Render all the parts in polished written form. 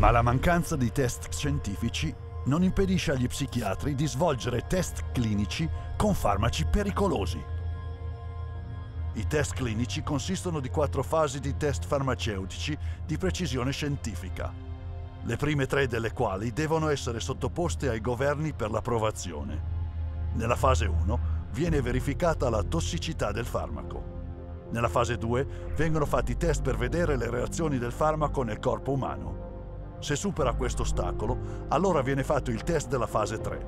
Ma la mancanza di test scientifici non impedisce agli psichiatri di svolgere test clinici con farmaci pericolosi. I test clinici consistono di 4 fasi di test farmaceutici di precisione scientifica, le prime 3 delle quali devono essere sottoposte ai governi per l'approvazione. Nella fase 1 viene verificata la tossicità del farmaco. Nella fase 2 vengono fatti test per vedere le reazioni del farmaco nel corpo umano. Se supera questo ostacolo, allora viene fatto il test della fase 3.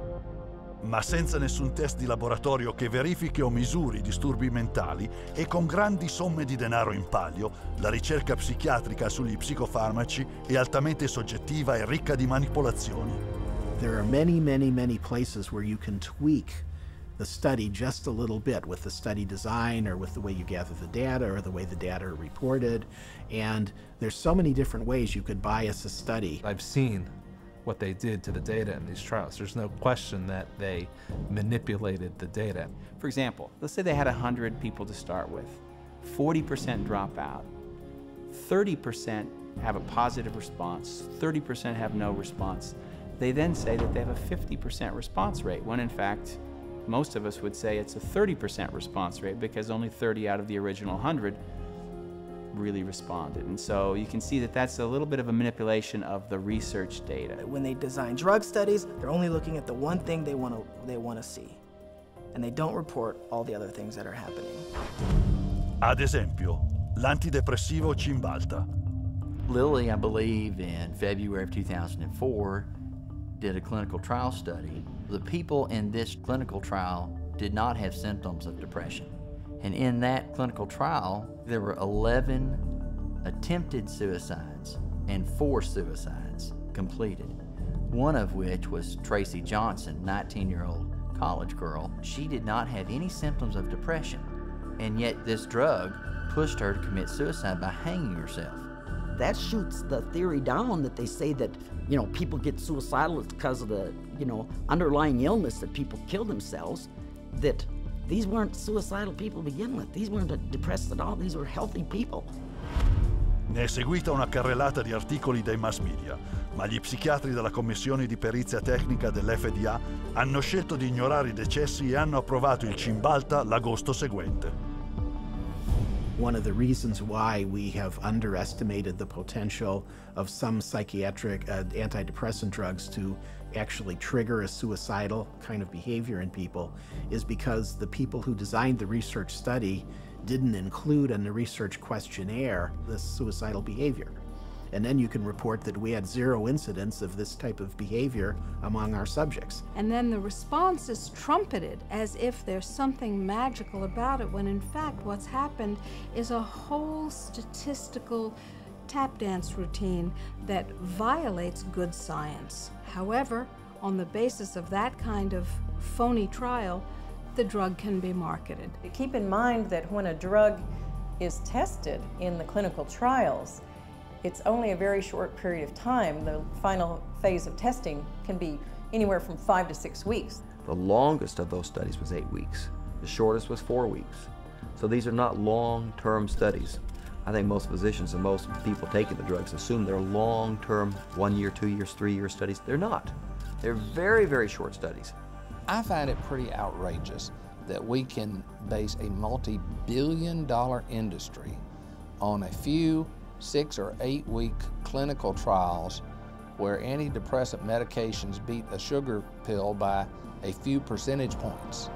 Ma senza nessun test di laboratorio che verifichi o misuri i disturbi mentali e con grandi somme di denaro in palio, la ricerca psichiatrica sugli psicofarmaci è altamente soggettiva e ricca di manipolazioni. There are many places where you can tweak the study just a little bit with the study design or with the way you gather the data or the way the data are reported. And there's so many different ways you could bias a study. I've seen what they did to the data in these trials. There's no question that they manipulated the data. For example, let's say they had 100 people to start with. 40% drop out. 30% have a positive response. 30% have no response. They then say that they have a 50% response rate, when in fact, most of us would say it's a 30% response rate because only 30 out of the original 100 really responded. And so you can see that that's a little bit of a manipulation of the research data. When they design drug studies, they're only looking at the one thing they want to see. And they don't report all the other things that are happening. Ad esempio, l'antidepressivo Cymbalta. Lilly, I believe, in February of 2004, did a clinical trial study. The people in this clinical trial did not have symptoms of depression. And in that clinical trial, there were 11 attempted suicides and 4 suicides completed. One of which was Tracy Johnson, 19-year-old college girl. She did not have any symptoms of depression, and yet this drug pushed her to commit suicide by hanging herself. That shoots the theory down that they say that, you know, people get suicidal because of the, you know, underlying illness that people kill themselves, that these weren't suicidal people to begin with. These weren't depressed at all. These were healthy people. Ne è seguita una carrellata di articoli dai mass media, ma gli psichiatri della commissione di perizia tecnica dell'FDA hanno scelto di ignorare i decessi e hanno approvato il Cymbalta l'agosto seguente. One of the reasons why we have underestimated the potential of some psychiatric antidepressant drugs to actually trigger a suicidal kind of behavior in people is because the people who designed the research study didn't include in the research questionnaire this suicidal behavior. And then you can report that we had 0 incidents of this type of behavior among our subjects. And then the response is trumpeted as if there's something magical about it, when in fact what's happened is a whole statistical tap dance routine that violates good science. However, on the basis of that kind of phony trial, the drug can be marketed. Keep in mind that when a drug is tested in the clinical trials, it's only a very short period of time. The final phase of testing can be anywhere from 5 to 6 weeks. The longest of those studies was 8 weeks. The shortest was 4 weeks. So these are not long-term studies. I think most physicians and most people taking the drugs assume they're long-term, 1 year, 2 years, 3 year studies. They're not. They're very, very short studies. I find it pretty outrageous that we can base a multi-billion-dollar industry on a few 6 or 8 week clinical trials where antidepressant medications beat a sugar pill by a few percentage points.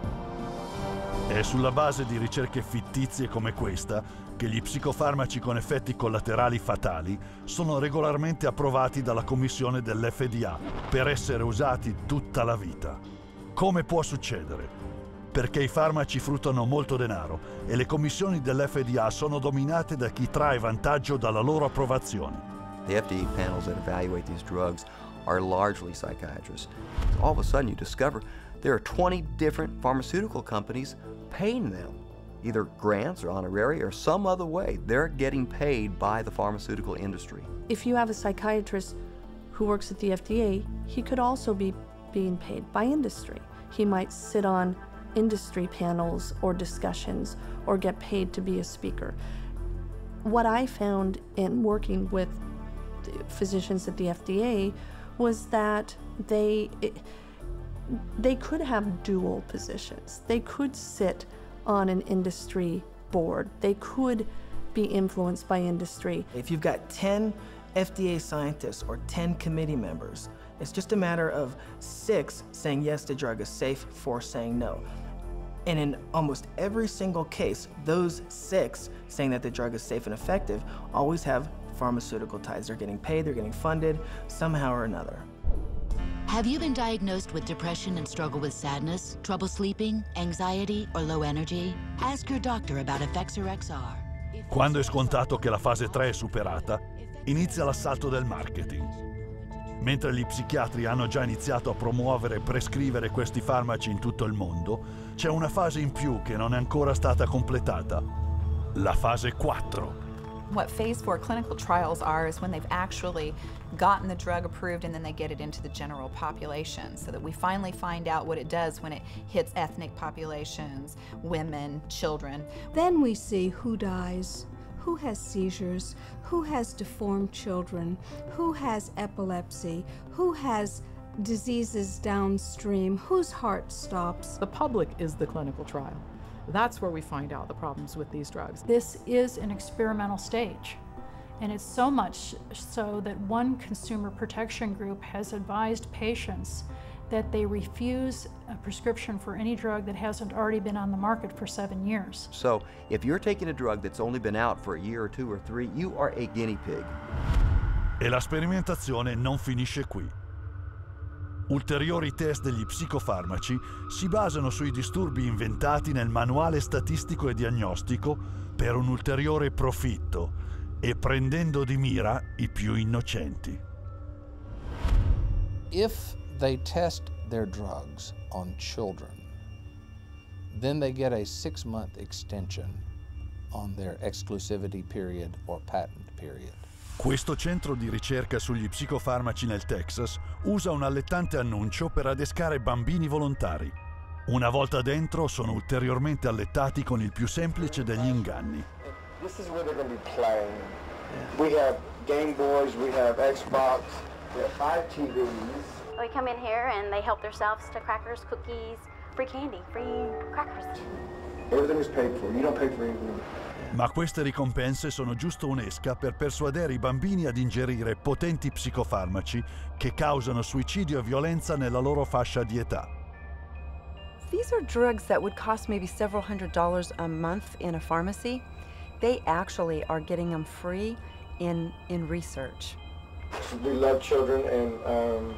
È sulla base di ricerche fittizie come questa che gli psicofarmaci con effetti collaterali fatali sono regolarmente approvati dalla commissione dell'FDA per essere usati tutta la vita. Come può succedere? Perché i farmaci fruttano molto denaro e le commissioni dell'FDA sono dominate da chi trae vantaggio dalla loro approvazione. The FDA panels that evaluate these drugs are largely psychiatrists. All of a sudden you discover there are 20 different pharmaceutical companies paying them, either grants or honorary or some other way. They're getting paid by the pharmaceutical industry. If you have a psychiatrist who works at the FDA, he could also be being paid by industry. He might sit on industry panels or discussions or get paid to be a speaker. What I found in working with physicians at the FDA was that they could have dual positions. They could sit on an industry board. They could be influenced by industry. If you've got 10 FDA scientists or 10 committee members, it's just a matter of 6 saying yes, the drug is safe, 4 saying no. And in almost every single case, those 6 saying that the drug is safe and effective always have pharmaceutical ties. They're getting paid, they're getting funded, somehow or another. Have you been diagnosed with depression and struggle with sadness, trouble sleeping, anxiety, or low energy? Ask your doctor about Effexor XR. Quando è scontato che la fase 3 è superata, inizia l'assalto del marketing. Mentre gli psichiatri hanno già iniziato a promuovere e prescrivere questi farmaci in tutto il mondo, c'è una fase in più che non è ancora stata completata, la fase 4. What phase 4 clinical trials are is when they've actually gotten the drug approved and then they get it into the general population, so that we finally find out what it does when it hits ethnic populations, women, children. Then we see who dies, who has seizures, who has deformed children, who has epilepsy, who has diseases downstream, whose heart stops. The public is the clinical trial. That's where we find out the problems with these drugs. This is an experimental stage, and it's so much so that one consumer protection group has advised patients that they refuse a prescription for any drug that hasn't already been on the market for 7 years. So if you're taking a drug that's only been out for a year or 2 or 3, you are a guinea pig. E la sperimentazione non finisce qui. Ulteriori test degli psicofarmaci si basano sui disturbi inventati nel manuale statistico e diagnostico per un ulteriore profitto e prendendo di mira i più innocenti. If they test their drugs on children, then they get a 6-month extension on their exclusivity period or patent period. Questo centro di ricerca sugli psicofarmaci nel Texas usa un allettante annuncio per adescare bambini volontari. Una volta dentro sono ulteriormente allettati con il più semplice degli inganni. This is where they're going to be playing. We have Game Boys, we have Xbox, we have 5 TVs. They come in here and they help themselves to crackers, cookies, free candy, free crackers. Everything is paid for. You don't pay for anything. Ma queste ricompense sono giusto un'esca per persuadere i bambini ad ingerire potenti psicofarmaci che causano suicidio e violenza nella loro fascia di età. These are drugs that would cost maybe several $100s a month in a pharmacy. They actually are getting them free in research. We love children, and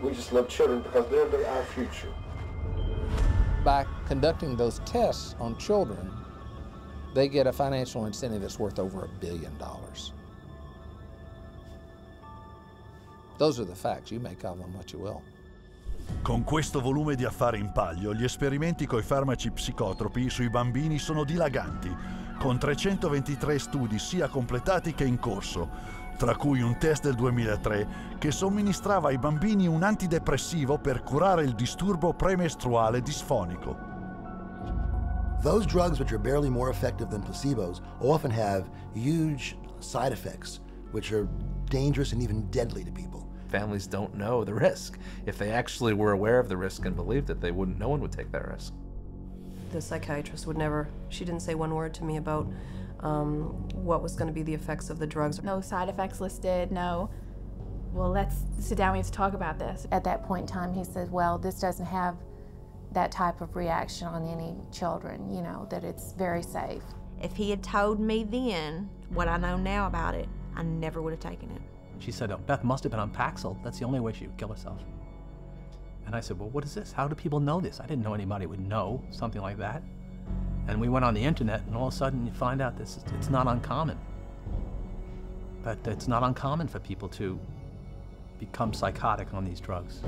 we just love children because they're our future. By conducting those tests on children, they get a financial incentive that's worth over $1 billion. Those are the facts. You make of them what you will. Con questo volume di affari in palio, gli esperimenti coi farmaci psicotropi sui bambini sono dilaganti, con 323 studi sia completati che in corso, tra cui un test del 2003 che somministrava ai bambini un antidepressivo per curare il disturbo premestruale disfonico. Those drugs, which are barely more effective than placebos, often have huge side effects, which are dangerous and even deadly to people. Families don't know the risk. If they actually were aware of the risk and believed it, no one would take that risk. The psychiatrist would never, she didn't say one word to me about what was going to be the effects of the drugs. No side effects listed, no. Well, let's sit down, we have to talk about this. At that point in time, he said, well, this doesn't have that type of reaction on any children, you know, that it's very safe. If he had told me then what I know now about it, I never would have taken it. She said, oh, Beth must have been on Paxil. That's the only way she would kill herself. And I said, well, what is this? How do people know this? I didn't know anybody would know something like that. And we went on the internet, and all of a sudden you find out it's not uncommon. But it's not uncommon for people to become psychotic on these drugs.